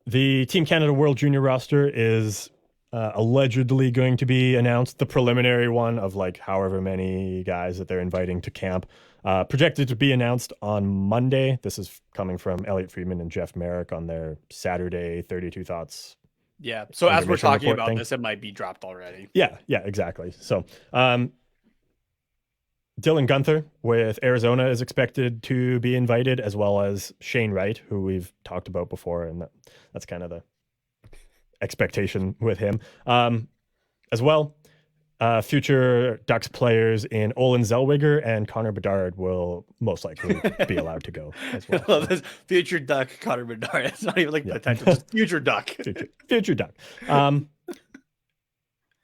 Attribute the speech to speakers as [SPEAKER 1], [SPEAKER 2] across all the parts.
[SPEAKER 1] The Team Canada World Junior roster is allegedly going to be announced. The preliminary one of like however many guys that they're inviting to camp, projected to be announced on Monday. This is coming from Elliot Friedman and Jeff Merrick on their Saturday 32 Thoughts.
[SPEAKER 2] Yeah. So as we're talking about
[SPEAKER 1] thing.
[SPEAKER 2] this, it might be dropped already.
[SPEAKER 1] Yeah, exactly. So Dylan Guenther with Arizona is expected to be invited, as well as Shane Wright, who we've talked about before, and that's kind of the expectation with him. As well, future Ducks players in Olin Zellweger and Connor Bedard will most likely be allowed to go as well.
[SPEAKER 2] Well, this future Duck Connor Bedard. It's not even like potential, just future Duck.
[SPEAKER 1] future Duck.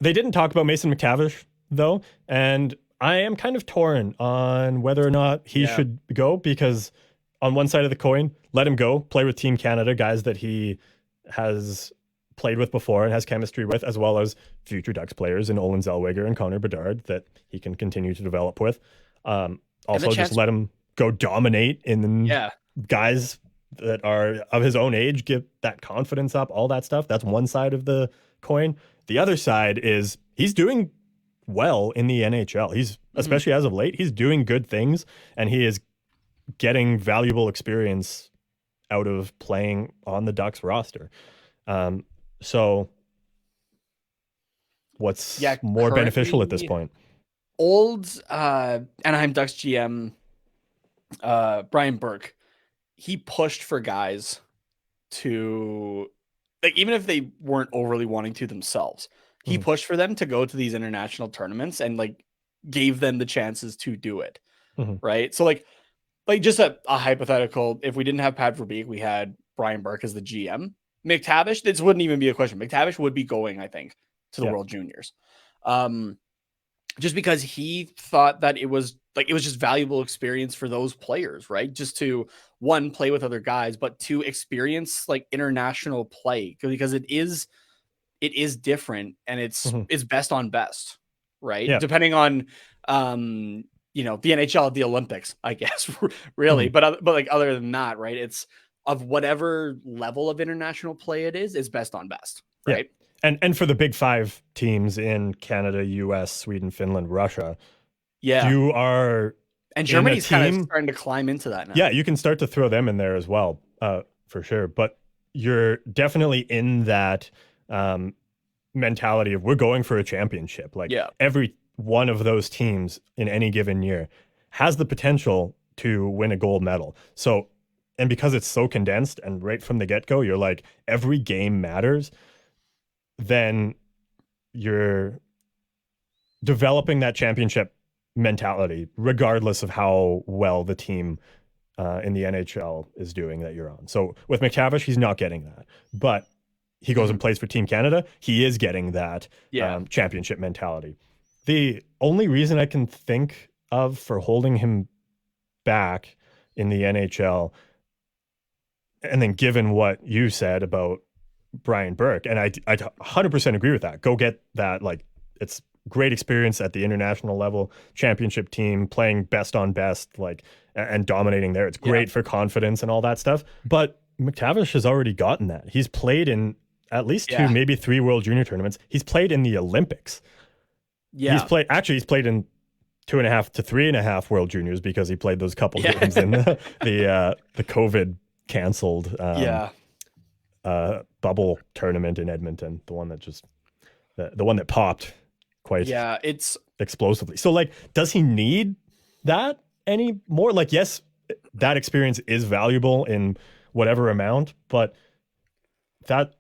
[SPEAKER 1] They didn't talk about Mason McTavish though, and I am kind of torn on whether or not he should go, because on one side of the coin, let him go, play with Team Canada, guys that he has played with before and has chemistry with, as well as future Ducks players in Olin Zellweger and Connor Bedard that he can continue to develop with. Also, just let him go dominate in guys that are of his own age, get that confidence up, all that stuff. That's one side of the coin. The other side is he's doing well in the NHL. He's, especially as of late, he's doing good things, and he is getting valuable experience out of playing on the Ducks roster. So what's more beneficial at this point?
[SPEAKER 2] Old Anaheim Ducks GM Brian Burke, he pushed for guys to, like, even if they weren't overly wanting to themselves, he pushed for them to go to these international tournaments and like gave them the chances to do it. Right. So like just a hypothetical, if we didn't have Pat Verbeek, we had Brian Burke as the GM. McTavish, this wouldn't even be a question. McTavish would be going, I think, to the World Juniors. Just because he thought that it was just valuable experience for those players, right? Just to, one, play with other guys, but to experience like international play, because it is different, and it's best on best, right?
[SPEAKER 1] Yeah.
[SPEAKER 2] Depending on the NHL, the Olympics, I guess, really. But like other than that, right? It's of whatever level of international play it is best on best, right?
[SPEAKER 1] Yeah. And for the big five teams in Canada, US, Sweden, Finland, Russia, you are,
[SPEAKER 2] and Germany's kind of starting to climb into that now.
[SPEAKER 1] Yeah, you can start to throw them in there as well, for sure. But you're definitely in that mentality of we're going for a championship. Like every one of those teams in any given year has the potential to win a gold medal. So, and because it's so condensed and right from the get-go, you're like, every game matters, then you're developing that championship mentality, regardless of how well the team in the NHL is doing that you're on. So with McTavish, he's not getting that. But he goes and plays for Team Canada. He is getting that championship mentality. The only reason I can think of for holding him back in the NHL, and then given what you said about Brian Burke, and I 100% agree with that. Go get that. Like, it's great experience at the international level, championship team, playing best on best, like, and dominating there. It's great for confidence and all that stuff. But McTavish has already gotten that. He's played in at least two, maybe three World Junior tournaments. He's played in the Olympics. Yeah. He's played in 2.5 to 3.5 World Juniors, because he played those couple games in the COVID canceled bubble tournament in Edmonton, the one that just the one that popped quite
[SPEAKER 2] it's
[SPEAKER 1] explosively. So like, does he need that anymore? Like, yes, that experience is valuable in whatever amount, but that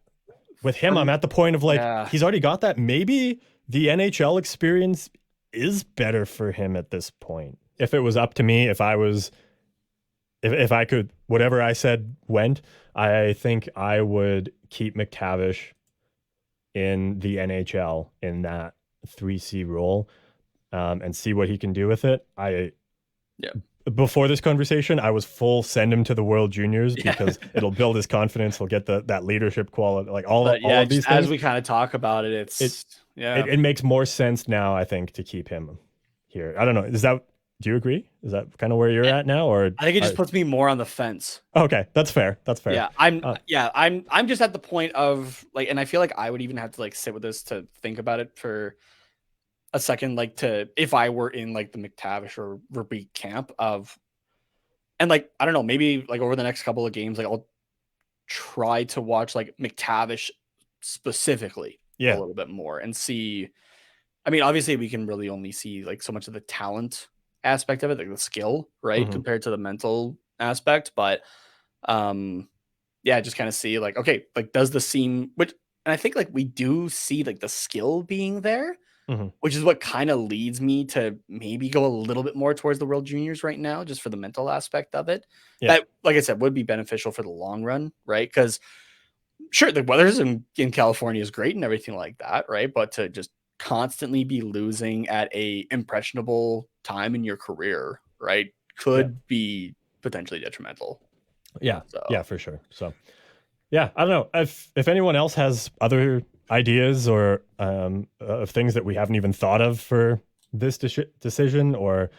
[SPEAKER 1] with him, I'm at the point of like, he's already got that. Maybe the NHL experience is better for him at this point. If it was up to me, if I could, whatever I said went, I think I would keep McTavish in the NHL in that 3C role, and see what he can do with it. Before this conversation, I was full send him to the World Juniors, because it'll build his confidence. He'll get that leadership quality, like all of these things.
[SPEAKER 2] As we kind of talk about it,
[SPEAKER 1] it makes more sense now, I think, to keep him here. I don't know. Do you agree? Is that kind of where you're at now, or
[SPEAKER 2] I think it just puts me more on the fence.
[SPEAKER 1] Okay, that's fair. That's fair.
[SPEAKER 2] Yeah, I'm just at the point of like, and I feel like I would even have to like sit with this to think about it for a second, like to if I were in like the McTavish or Verbeek camp of, and like I don't know, maybe like over the next couple of games, like I'll try to watch like McTavish specifically a little bit more and see. I mean, obviously we can really only see like so much of the talent aspect of it, like the skill, right, compared to the mental aspect. But yeah, just kind of see like, okay, like does the seam, which, and I think like we do see like the skill being there, which is what kind of leads me to maybe go a little bit more towards the World Juniors right now, just for the mental aspect of it. That, like I said, would be beneficial for the long run, right? Because sure, the weather's in California is great and everything like that, right? But to just constantly be losing at a impressionable time in your career, right, could be potentially detrimental.
[SPEAKER 1] Yeah, for sure. So yeah, I don't know if anyone else has other ideas or of things that we haven't even thought of for this decision, or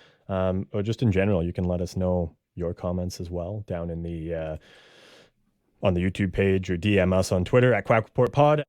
[SPEAKER 1] just in general, you can let us know your comments as well down in the on the YouTube page, or DM us on Twitter at Quack Report Pod.